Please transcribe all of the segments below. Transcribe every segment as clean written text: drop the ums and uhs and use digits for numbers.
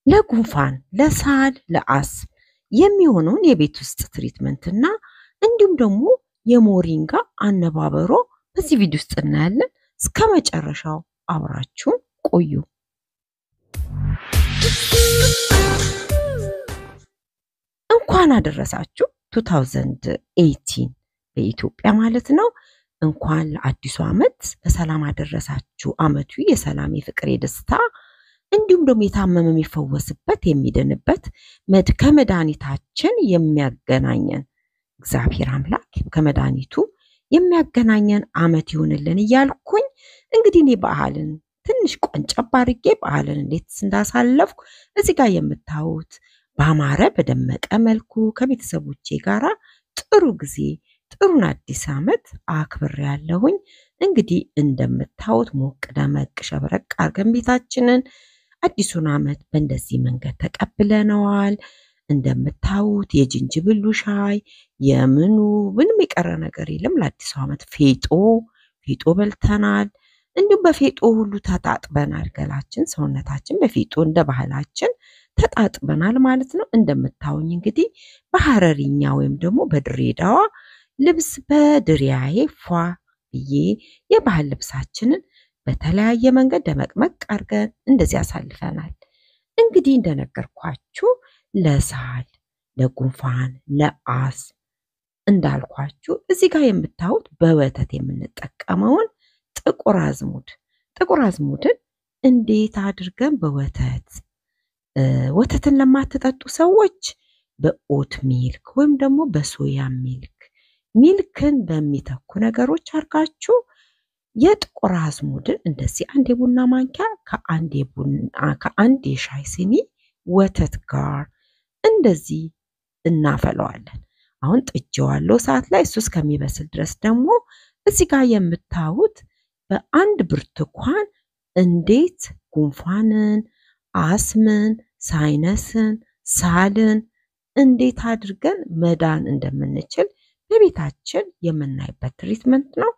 ለጉንፋን፣ ለሳል፣ ለአስም የሚሆነውን የቤት ውስጥ ትሪትመንትና እንዲሁም ደግሞ የሞሪንጋ አነባበሮ በዚህ ቪዲዮ ውስጥ እናያለን። እስከ መጨረሻው አብራችሁን ቆዩ። እንኳን አደረሳችሁ 2018 በኢትዮጵያ ማለት ነው። እንኳን ለአዲሱ ዓመት በሰላም አደረሳችሁ። ዓመቱ የሰላም፣ የፍቅር፣ የደስታ እንዲሁም ደግሞ የታመመ የሚፈወስበት የሚድንበት ከመድኃኒታችን የሚያገናኘን እግዚአብሔር አምላክ ከመድኃኒቱ የሚያገናኘን ዓመት ይሁንልን እያልኩኝ እንግዲህ እኔ በዓልን ትንሽ ቆንጨብ አድርጌ በዓልን እንዴት እንዳሳለፍኩ እዚህ ጋር የምታዩት ባማረ በደመቀ መልኩ ከቤተሰቦቼ ጋራ ጥሩ ጊዜ ጥሩን አዲስ ዓመት አክብሬያለሁኝ። እንግዲህ እንደምታዩት ሞቅ ደመቅ ሸብረቅ አድርገን ቤታችንን አዲሱን ዓመት በእንደዚህ መንገድ ተቀብለነዋል። እንደምታዩት የጅንጅብሉ ሻይ ምንም የቀረ ነገር የለም። ለአዲሱ ዓመት ፌጦ በልተናል። እንዲሁም በፌጦ ሁሉ ተጣጥበናል። ገላችን ሰውነታችን በፌጦ እንደ ባህላችን ተጣጥበናል ማለት ነው። እንደምታዩኝ እንግዲህ በሐረሪኛ ወይም ደግሞ በድሬዳዋ ልብስ በድሪያዬ ፏ ብዬ የባህል ልብሳችንን በተለያየ መንገድ ደመቅመቅ አድርገን እንደዚህ አሳልፈናል። እንግዲህ እንደነገርኳችሁ ለሳል፣ ለጉንፋን፣ ለአስም እንዳልኳችሁ እዚህ ጋር የምታዩት በወተት የምንጠቀመውን ጥቁር አዝሙድን እንዴት አድርገን ወተትን ለማትጠጡ ሰዎች በኦት ሚልክ ወይም ደግሞ በሶያ ሚልክን በሚተኩ ነገሮች አድርጋችሁ የጥቁር አዝሙድን እንደዚህ አንድ የቡና ማንኪያ ከአንድ የሻይ ሲኒ ወተት ጋር እንደዚህ እናፈለዋለን። አሁን ጥጄዋለሁ ሰዓት ላይ እሱ እስከሚበስል ድረስ ደግሞ እዚህ ጋር የምታዩት በአንድ ብርቱካን እንዴት ጉንፋንን፣ አስምን፣ ሳይነስን፣ ሳልን እንዴት አድርገን መዳን እንደምንችል በቤታችን የምናይበት ትሪትመንት ነው።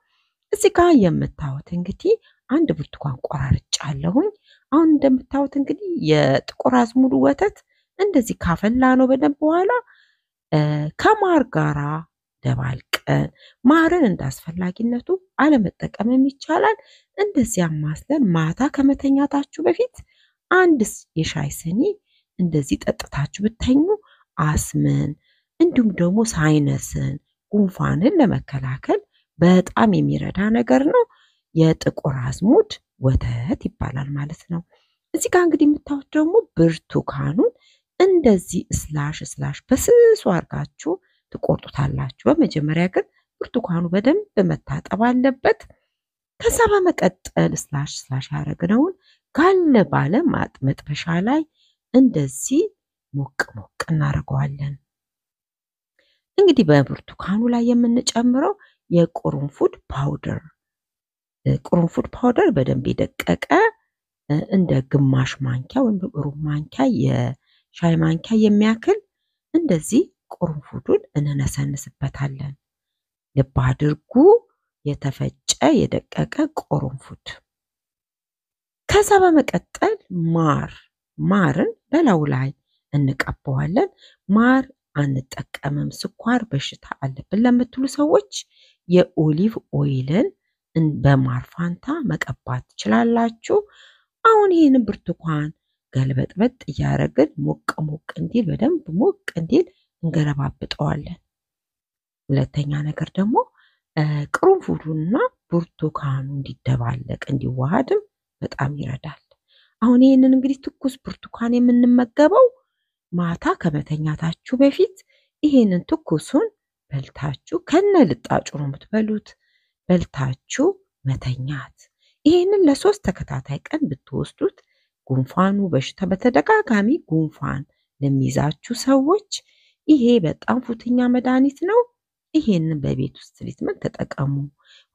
እዚህ ጋር የምታዩት እንግዲህ አንድ ብርቱካን ቆራርጫለሁኝ። አሁን እንደምታዩት እንግዲህ የጥቁር አዝሙዱ ወተት እንደዚህ ካፈላ ነው በደንብ በኋላ ከማር ጋራ ደባልቀን ማርን እንዳስፈላጊነቱ አለመጠቀምም ይቻላል። እንደዚህ አማስለን ማታ ከመተኛታችሁ በፊት አንድ የሻይ ስኒ እንደዚህ ጠጥታችሁ ብተኙ አስምን እንዲሁም ደግሞ ሳይነስን፣ ጉንፋንን ለመከላከል በጣም የሚረዳ ነገር ነው። የጥቁር አዝሙድ ወተት ይባላል ማለት ነው። እዚህ ጋር እንግዲህ የምታዩት ደግሞ ብርቱካኑን እንደዚህ ስላሽ በስሱ አድርጋችሁ ትቆርጡታላችሁ። በመጀመሪያ ግን ብርቱካኑ በደንብ መታጠብ አለበት። ከዛ በመቀጠል ስላሽ ያደረግነውን ጋለ ባለ መጥበሻ ላይ እንደዚህ ሞቅ እናደርገዋለን። እንግዲህ በብርቱካኑ ላይ የምንጨምረው የቁርንፉድ ፓውደር በደንብ የደቀቀ እንደ ግማሽ ማንኪያ ወይም ሩብ ማንኪያ የሻይ ማንኪያ የሚያክል እንደዚህ ቁርንፉዱን እንነሰንስበታለን። ልብ አድርጉ፣ የተፈጨ የደቀቀ ቁርንፉድ። ከዛ በመቀጠል ማርን በላዩ ላይ እንቀባዋለን። ማር አንጠቀምም፣ ስኳር በሽታ አለብን ለምትሉ ሰዎች የኦሊቭ ኦይልን በማር ፋንታ መቀባት ትችላላችሁ። አሁን ይህንን ብርቱካን ገልበጥበጥ እያደረግን ሞቅ እንዲል በደንብ ሞቅ እንዲል እንገለባብጠዋለን። ሁለተኛ ነገር ደግሞ ቅርንፉዱና ብርቱካኑ እንዲደባለቅ እንዲዋሃድም በጣም ይረዳል። አሁን ይህንን እንግዲህ ትኩስ ብርቱካን የምንመገበው ማታ ከመተኛታችሁ በፊት ይሄንን ትኩሱን በልታችሁ ከነ ልጣጩ ነው የምትበሉት፣ በልታችሁ መተኛት። ይሄንን ለ3 ተከታታይ ቀን ብትወስዱት ጉንፋኑ በሽታ በተደጋጋሚ ጉንፋን ለሚይዛችሁ ሰዎች ይሄ በጣም ፉትኛ መድኃኒት ነው። ይሄንን በቤት ውስጥ ትሪትመንት ተጠቀሙ።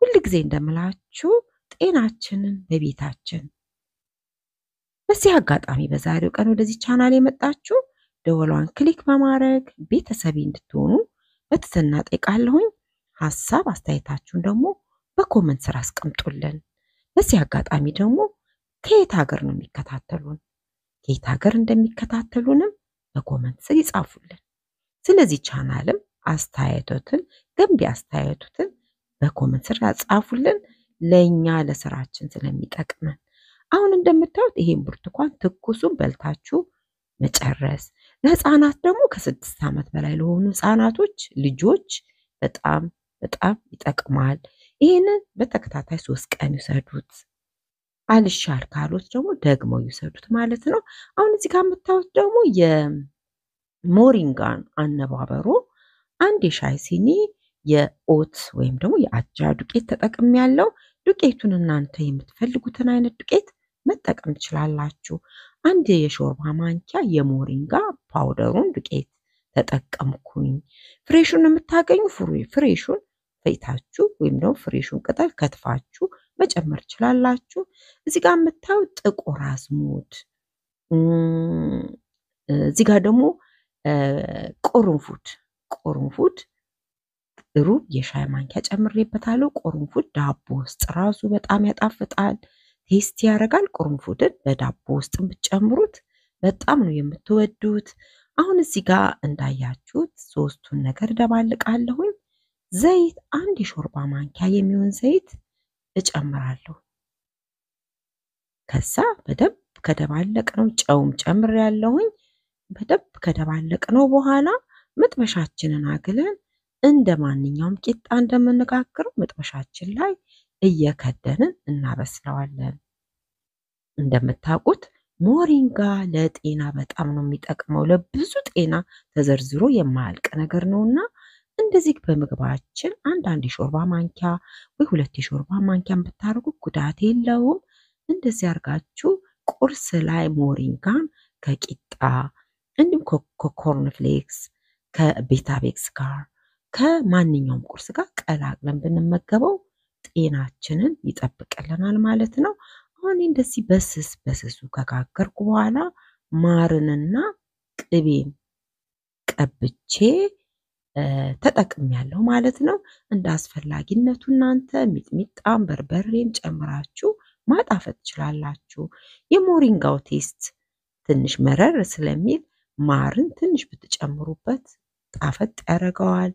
ሁልጊዜ እንደምላችሁ ጤናችንን በቤታችን። በዚህ አጋጣሚ በዛሬው ቀን ወደዚህ ቻናል የመጣችሁ ደወሏን ክሊክ በማድረግ ቤተሰቤ እንድትሆኑ በትህትና ጠይቃለሁኝ። ሐሳብ አስተያየታችሁን ደግሞ በኮመንት ስራ አስቀምጡልን። በዚህ አጋጣሚ ደግሞ ከየት ሀገር ነው የሚከታተሉን? ከየት ሀገር እንደሚከታተሉንም በኮመንት ስር ይጻፉልን። ስለዚህ ቻናልም አስተያየቶትን ገንቢ አስተያየቶትን በኮመንት ስር ያጻፉልን ለኛ ለስራችን ስለሚጠቅመን። አሁን እንደምታዩት ይሄን ብርቱካን ትኩሱን በልታችሁ መጨረስ ለህፃናት ደግሞ ከ6 ዓመት በላይ ለሆኑ ህፃናቶች ልጆች በጣም ይጠቅማል። ይሄንን በተከታታይ 3 ቀን ይሰዱት። አልሻል ካሉት ደግሞ ደግሞ ይሰዱት ማለት ነው። አሁን እዚህ ጋር የምታዩት ደግሞ የሞሪንጋን አነባበሮ አንድ የሻይ ሲኒ የኦት ወይም ደግሞ የአጃ ዱቄት ተጠቅሜያለሁ። ዱቄቱን እናንተ የምትፈልጉትን አይነት ዱቄት መጠቀም ትችላላችሁ። አንድ የሾርባ ማንኪያ የሞሪንጋ ፓውደሩን ዱቄት ተጠቀምኩኝ። ፍሬሹን የምታገኙ ፍሬሹን ፈይታችሁ ወይም ደግሞ ፍሬሹን ቅጠል ከትፋችሁ መጨመር ትችላላችሁ። እዚህ ጋር የምታዩት ጥቁር አዝሙድ፣ እዚህ ጋር ደግሞ ቁርንፉድ ሩብ የሻይ ማንኪያ ጨምሬበታለሁ። ቁርንፉድ ዳቦ ውስጥ ራሱ በጣም ያጣፍጣል፣ ቴስቲ ያደርጋል። ቁርንፉድን በዳቦ ውስጥ ብትጨምሩት በጣም ነው የምትወዱት። አሁን እዚህ ጋር እንዳያችሁት ሶስቱን ነገር ደባልቃለሁኝ። ዘይት አንድ የሾርባ ማንኪያ የሚሆን ዘይት እጨምራለሁ። ከዛ በደንብ ከደባለቅነው ጨውም ጨምሬያለሁኝ። በደንብ ከደባለቅነው በኋላ መጥበሻችንን አግለን እንደ ማንኛውም ቂጣ እንደምንጋግረው መጥበሻችን ላይ እየከደንን እናበስለዋለን። እንደምታውቁት ሞሪንጋ ለጤና በጣም ነው የሚጠቅመው። ለብዙ ጤና ተዘርዝሮ የማያልቅ ነገር ነውና እንደዚህ በምግባችን አንዳንድ የሾርባ ማንኪያ ወይ 2 የሾርባ ማንኪያን ብታርጉ ጉዳት የለውም። እንደዚህ አርጋችሁ ቁርስ ላይ ሞሪንጋን ከቂጣ እንዲሁም ከኮርን ፍሌክስ ከቤታቤክስ ጋር ከማንኛውም ቁርስ ጋር ቀላቅለን ብንመገበው ጤናችንን ይጠብቅልናል ማለት ነው። አሁን እንደዚህ በስሱ ከጋገርኩ በኋላ ማርንና ቅቤን ቀብቼ ተጠቅሜያለሁ ማለት ነው። እንደ አስፈላጊነቱ እናንተ ሚጥሚጣም በርበሬም ጨምራችሁ ማጣፈጥ ትችላላችሁ። የሞሪንጋው ቴስት ትንሽ መረር ስለሚል ማርን ትንሽ ብትጨምሩበት ጣፈጥ ያደርገዋል።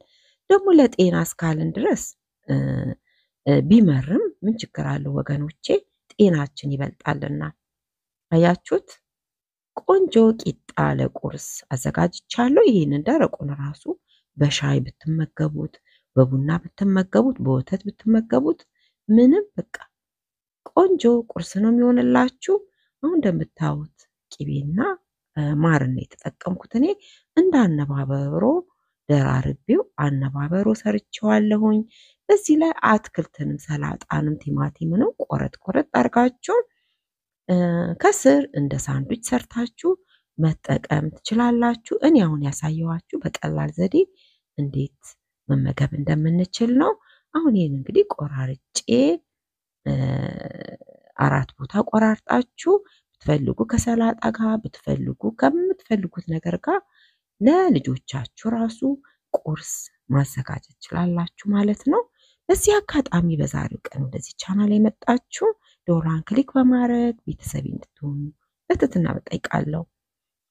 ደግሞ ለጤና እስካልን ድረስ ቢመርም ምን ችግር አለው ወገኖቼ? ጤናችን ይበልጣልና። አያችሁት? ቆንጆ ቂጣ ለቁርስ አዘጋጅቻለሁ። ይሄንን ደረቁን ራሱ በሻይ ብትመገቡት፣ በቡና ብትመገቡት፣ በወተት ብትመገቡት ምንም በቃ ቆንጆ ቁርስ ነው የሚሆንላችሁ። አሁን እንደምታዩት ቅቤና ማርን የተጠቀምኩት እኔ እንዳነባበሮ ደራርቤው አነባበሮ ሰርቼዋለሁኝ። በዚህ ላይ አትክልትንም ሰላጣንም ቲማቲምንም ቆረጥ አርጋችሁ ከስር እንደ ሳንድዊች ሰርታችሁ መጠቀም ትችላላችሁ። እኔ አሁን ያሳየዋችሁ በቀላል ዘዴ እንዴት መመገብ እንደምንችል ነው። አሁን ይሄን እንግዲህ ቆራርጬ 4 ቦታ ቆራርጣችሁ ብትፈልጉ ከሰላጣ ጋር ብትፈልጉ ከምትፈልጉት ነገር ጋር ለልጆቻችሁ ራሱ ቁርስ ማዘጋጀት ትችላላችሁ ማለት ነው። በዚህ አጋጣሚ በዛሬው ቀን ወደዚህ ቻናል የመጣችሁ ዶላን ክሊክ በማድረግ ቤተሰብ እንድትሆኑ በትህትና እጠይቃለሁ።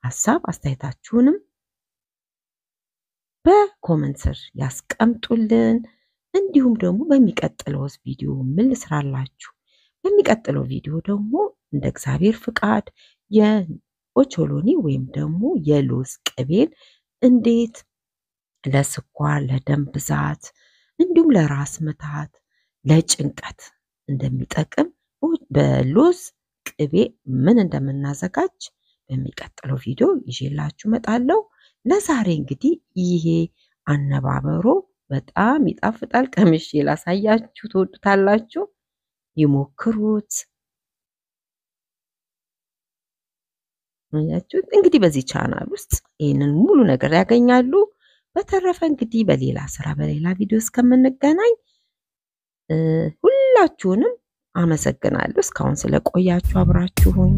ሐሳብ አስተያየታችሁንም በኮሜንት ስር ያስቀምጡልን። እንዲሁም ደግሞ በሚቀጥለው ቪዲዮ ምን ልስራላችሁ? በሚቀጥለው ቪዲዮ ደግሞ እንደ እግዚአብሔር ፍቃድ የኦቾሎኒ ወይም ደግሞ የሎዝ ቅቤን እንዴት ለስኳር፣ ለደም ብዛት እንዲሁም ለራስ ምታት፣ ለጭንቀት እንደሚጠቅም በሎዝ ቅቤ ምን እንደምናዘጋጅ በሚቀጥለው ቪዲዮ ይዤላችሁ መጣለሁ። ለዛሬ እንግዲህ ይሄ አነባበሮ በጣም ይጣፍጣል። ቀምሼ ላሳያችሁ፣ ትወዱታላችሁ። ይሞክሩት። ያያችሁት እንግዲህ በዚህ ቻናል ውስጥ ይሄንን ሙሉ ነገር ያገኛሉ። በተረፈ እንግዲህ በሌላ ስራ በሌላ ቪዲዮ እስከምንገናኝ ሁላችሁንም አመሰግናለሁ እስካሁን ስለቆያችሁ አብራችሁኝ።